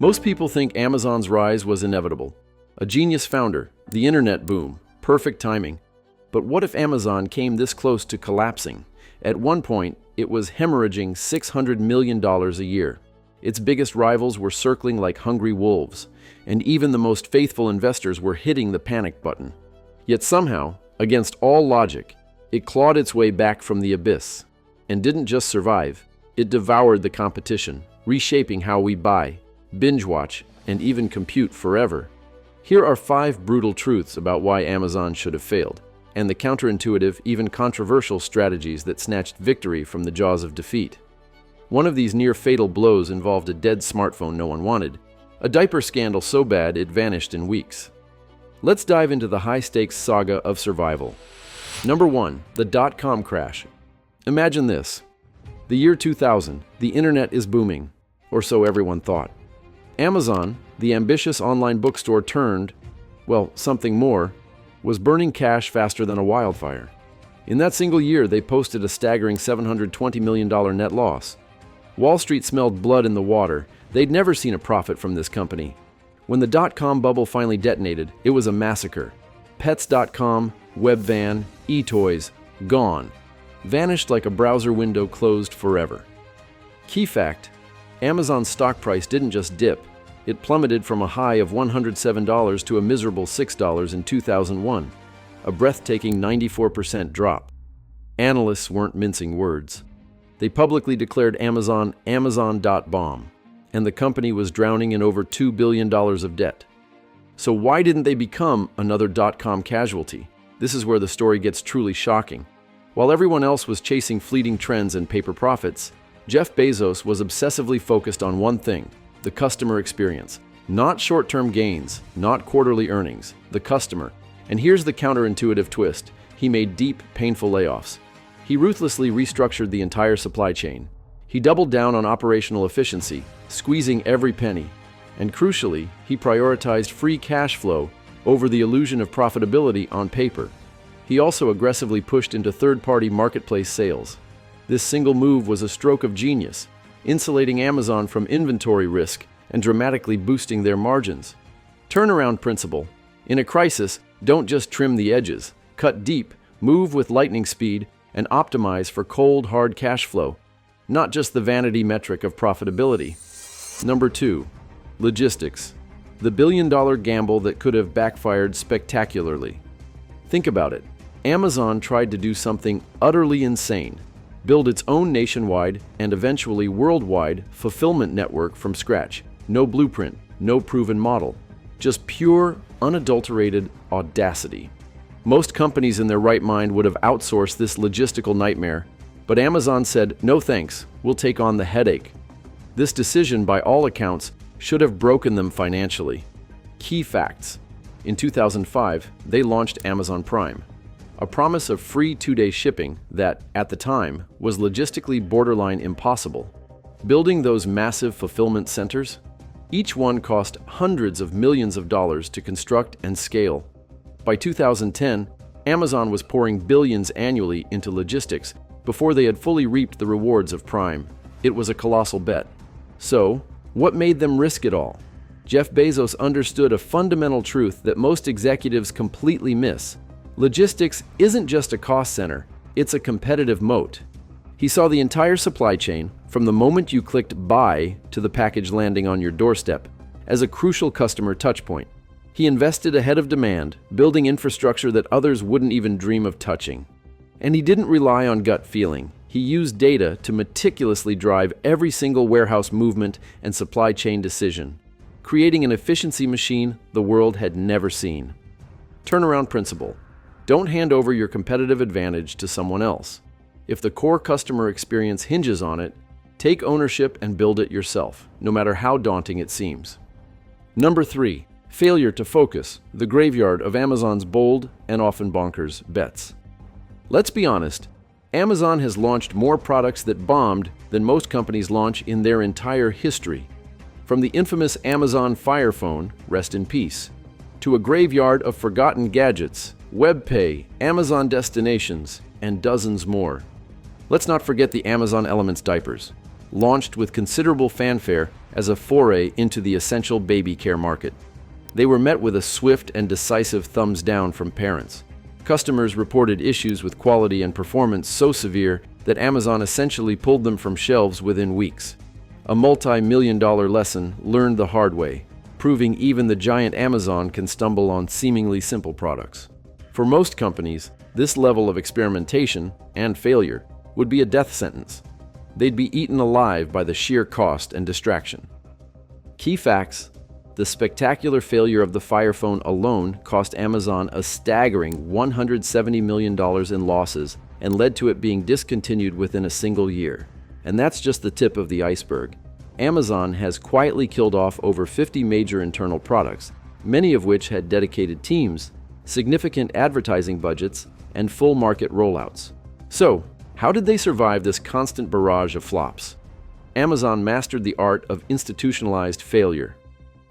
Most people think Amazon's rise was inevitable. A genius founder, the internet boom, perfect timing. But what if Amazon came this close to collapsing? At one point, it was hemorrhaging $600 million a year. Its biggest rivals were circling like hungry wolves, and even the most faithful investors were hitting the panic button. Yet somehow, against all logic, it clawed its way back from the abyss. And didn't just survive, it devoured the competition, reshaping how we buy, binge watch, and even compute forever. Here are 5 brutal truths about why Amazon should have failed, and the counterintuitive, even controversial strategies that snatched victory from the jaws of defeat. One of these near-fatal blows involved a dead smartphone no one wanted, a diaper scandal so bad it vanished in weeks. Let's dive into the high-stakes saga of survival. Number 1, the dot-com crash. Imagine this. The year 2000, the internet is booming, or so everyone thought. Amazon, the ambitious online bookstore turned, well, something more, was burning cash faster than a wildfire. In that single year, they posted a staggering $720 million net loss. Wall Street smelled blood in the water. They'd never seen a profit from this company. When the dot-com bubble finally detonated, it was a massacre. Pets.com, Webvan, eToys, gone. Vanished like a browser window closed forever. Key fact, Amazon's stock price didn't just dip. It plummeted from a high of $107 to a miserable $6 in 2001, a breathtaking 94% drop. Analysts weren't mincing words. They publicly declared Amazon Amazon.bomb, and the company was drowning in over $2 billion of debt. So why didn't they become another dot-com casualty? This is where the story gets truly shocking. While everyone else was chasing fleeting trends and paper profits, Jeff Bezos was obsessively focused on one thing: the customer experience. Not short-term gains, not quarterly earnings, the customer. And here's the counterintuitive twist. He made deep, painful layoffs. He ruthlessly restructured the entire supply chain. He doubled down on operational efficiency, squeezing every penny. And crucially, he prioritized free cash flow over the illusion of profitability on paper. He also aggressively pushed into third-party marketplace sales. This single move was a stroke of genius, insulating Amazon from inventory risk and dramatically boosting their margins. Turnaround principle. In a crisis, don't just trim the edges. Cut deep, move with lightning speed, and optimize for cold, hard cash flow, not just the vanity metric of profitability. Number 2, logistics. The billion-dollar gamble that could have backfired spectacularly. Think about it. Amazon tried to do something utterly insane. Build its own nationwide and eventually worldwide fulfillment network from scratch. No blueprint, no proven model. Just pure, unadulterated audacity. Most companies in their right mind would have outsourced this logistical nightmare, but Amazon said, no thanks, we'll take on the headache. This decision, by all accounts, should have broken them financially. Key facts. In 2005, they launched Amazon Prime, a promise of free 2-day shipping that, at the time, was logistically borderline impossible. Building those massive fulfillment centers, each one cost hundreds of millions of dollars to construct and scale. By 2010, Amazon was pouring billions annually into logistics before they had fully reaped the rewards of Prime. It was a colossal bet. So, what made them risk it all? Jeff Bezos understood a fundamental truth that most executives completely miss. Logistics isn't just a cost center, it's a competitive moat. He saw the entire supply chain, from the moment you clicked buy to the package landing on your doorstep, as a crucial customer touchpoint. He invested ahead of demand, building infrastructure that others wouldn't even dream of touching. And he didn't rely on gut feeling. He used data to meticulously drive every single warehouse movement and supply chain decision, creating an efficiency machine the world had never seen. Turnaround principle. Don't hand over your competitive advantage to someone else. If the core customer experience hinges on it, take ownership and build it yourself, no matter how daunting it seems. Number 3, failure to focus, the graveyard of Amazon's bold and often bonkers bets. Let's be honest, Amazon has launched more products that bombed than most companies launch in their entire history. From the infamous Amazon Fire Phone, rest in peace, to a graveyard of forgotten gadgets, WebPay, Amazon Destinations, and dozens more. Let's not forget the Amazon Elements diapers. launched with considerable fanfare as a foray into the essential baby care market. They were met with a swift and decisive thumbs down from parents. Customers reported issues with quality and performance so severe that Amazon essentially pulled them from shelves within weeks. A multi-million-dollar lesson learned the hard way, proving even the giant Amazon can stumble on seemingly simple products. For most companies, this level of experimentation and failure would be a death sentence. They'd be eaten alive by the sheer cost and distraction. Key facts: the spectacular failure of the Fire Phone alone cost Amazon a staggering $170 million in losses and led to it being discontinued within a single year. And that's just the tip of the iceberg. Amazon has quietly killed off over 50 major internal products, many of which had dedicated teams, significant advertising budgets, and full market rollouts. So, how did they survive this constant barrage of flops? Amazon mastered the art of institutionalized failure.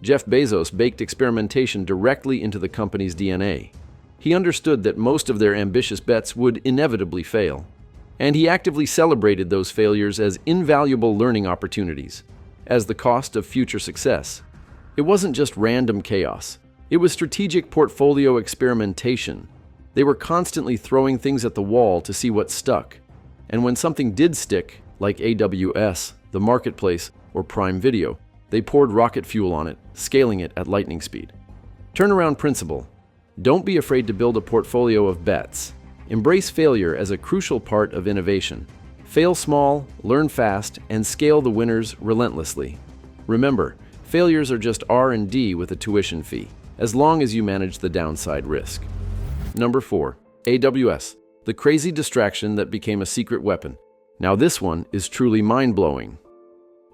Jeff Bezos baked experimentation directly into the company's DNA. He understood that most of their ambitious bets would inevitably fail, and he actively celebrated those failures as invaluable learning opportunities, as the cost of future success. It wasn't just random chaos. It was strategic portfolio experimentation. They were constantly throwing things at the wall to see what stuck. And when something did stick, like AWS, the marketplace, or Prime Video, they poured rocket fuel on it, scaling it at lightning speed. Turnaround principle: don't be afraid to build a portfolio of bets. Embrace failure as a crucial part of innovation. Fail small, learn fast, and scale the winners relentlessly. Remember, failures are just R&D with a tuition fee, as long as you manage the downside risk. Number 4. AWS, the crazy distraction that became a secret weapon. Now this one is truly mind-blowing.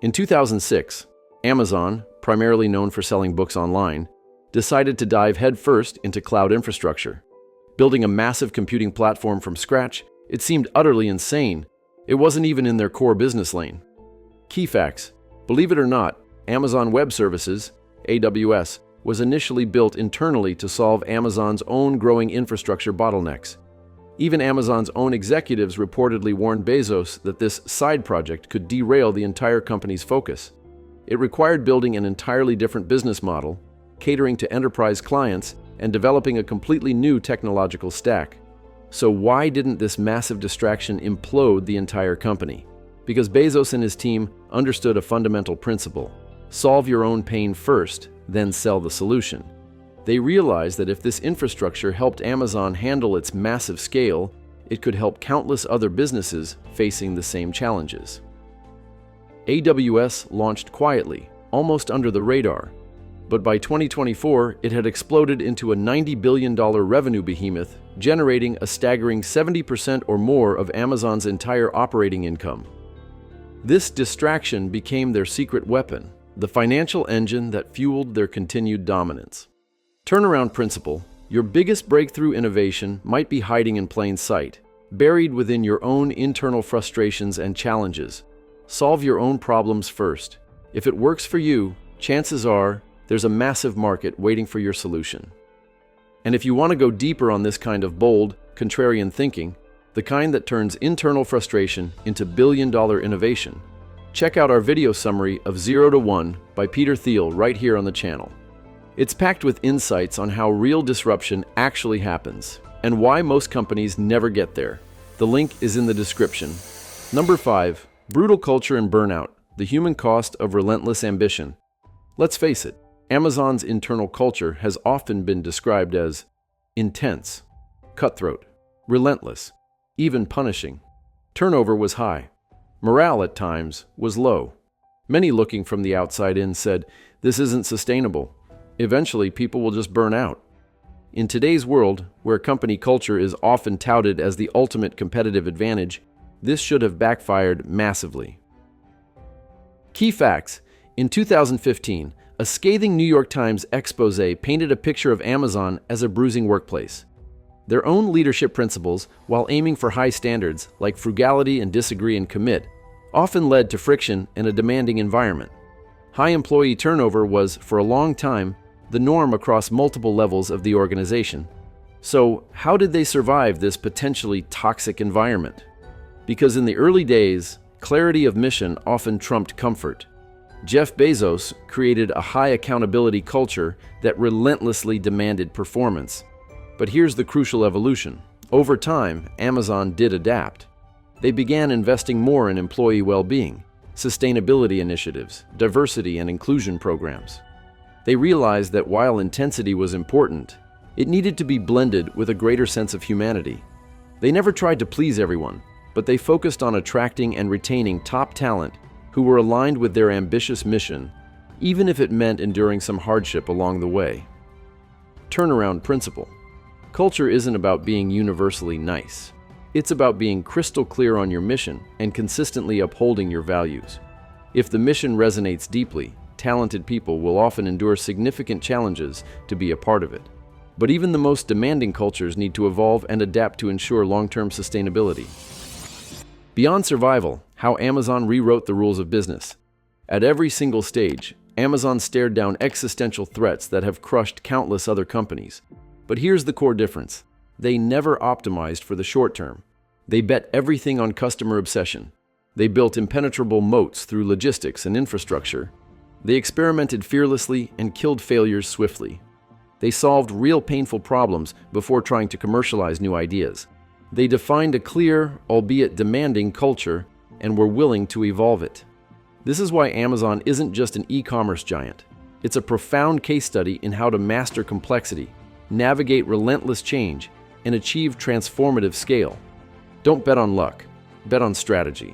In 2006, Amazon, primarily known for selling books online, decided to dive headfirst into cloud infrastructure. Building a massive computing platform from scratch, it seemed utterly insane. It wasn't even in their core business lane. Key facts: believe it or not, Amazon Web Services, AWS, was initially built internally to solve Amazon's own growing infrastructure bottlenecks. Even Amazon's own executives reportedly warned Bezos that this side project could derail the entire company's focus. It required building an entirely different business model, catering to enterprise clients, and developing a completely new technological stack. So why didn't this massive distraction implode the entire company? Because Bezos and his team understood a fundamental principle: solve your own pain first, then sell the solution. They realized that if this infrastructure helped Amazon handle its massive scale, it could help countless other businesses facing the same challenges. AWS launched quietly, almost under the radar, but by 2024, it had exploded into a $90 billion revenue behemoth, generating a staggering 70% or more of Amazon's entire operating income. This distraction became their secret weapon, the financial engine that fueled their continued dominance. Turnaround principle: your biggest breakthrough innovation might be hiding in plain sight, buried within your own internal frustrations and challenges. Solve your own problems first. If it works for you, chances are there's a massive market waiting for your solution. And if you want to go deeper on this kind of bold, contrarian thinking, the kind that turns internal frustration into billion-dollar innovation, check out our video summary of 0 to 1 by Peter Thiel right here on the channel. It's packed with insights on how real disruption actually happens and why most companies never get there. The link is in the description. Number 5. Brutal culture and burnout, the human cost of relentless ambition. Let's face it, Amazon's internal culture has often been described as intense, cutthroat, relentless, even punishing. Turnover was high. Morale at times was low. Many looking from the outside in said, "This isn't sustainable. Eventually, people will just burn out." In today's world, where company culture is often touted as the ultimate competitive advantage, this should have backfired massively. Key facts: in 2015, a scathing New York Times expose painted a picture of Amazon as a bruising workplace. Their own leadership principles, while aiming for high standards like frugality and disagree and commit, often led to friction and a demanding environment. High employee turnover was, for a long time, the norm across multiple levels of the organization. So, how did they survive this potentially toxic environment? Because in the early days, clarity of mission often trumped comfort. Jeff Bezos created a high accountability culture that relentlessly demanded performance. But here's the crucial evolution. Over time, Amazon did adapt. They began investing more in employee well-being, sustainability initiatives, diversity and inclusion programs. They realized that while intensity was important, it needed to be blended with a greater sense of humanity. They never tried to please everyone, but they focused on attracting and retaining top talent who were aligned with their ambitious mission, even if it meant enduring some hardship along the way. Turnaround principle. Culture isn't about being universally nice. It's about being crystal clear on your mission and consistently upholding your values. If the mission resonates deeply, talented people will often endure significant challenges to be a part of it. But even the most demanding cultures need to evolve and adapt to ensure long-term sustainability. Beyond survival, how Amazon rewrote the rules of business. At every single stage, Amazon stared down existential threats that have crushed countless other companies. But here's the core difference. They never optimized for the short term. They bet everything on customer obsession. They built impenetrable moats through logistics and infrastructure. They experimented fearlessly and killed failures swiftly. They solved real painful problems before trying to commercialize new ideas. They defined a clear, albeit demanding, culture and were willing to evolve it. This is why Amazon isn't just an e-commerce giant. It's a profound case study in how to master complexity, navigate relentless change, and achieve transformative scale. Don't bet on luck, bet on strategy.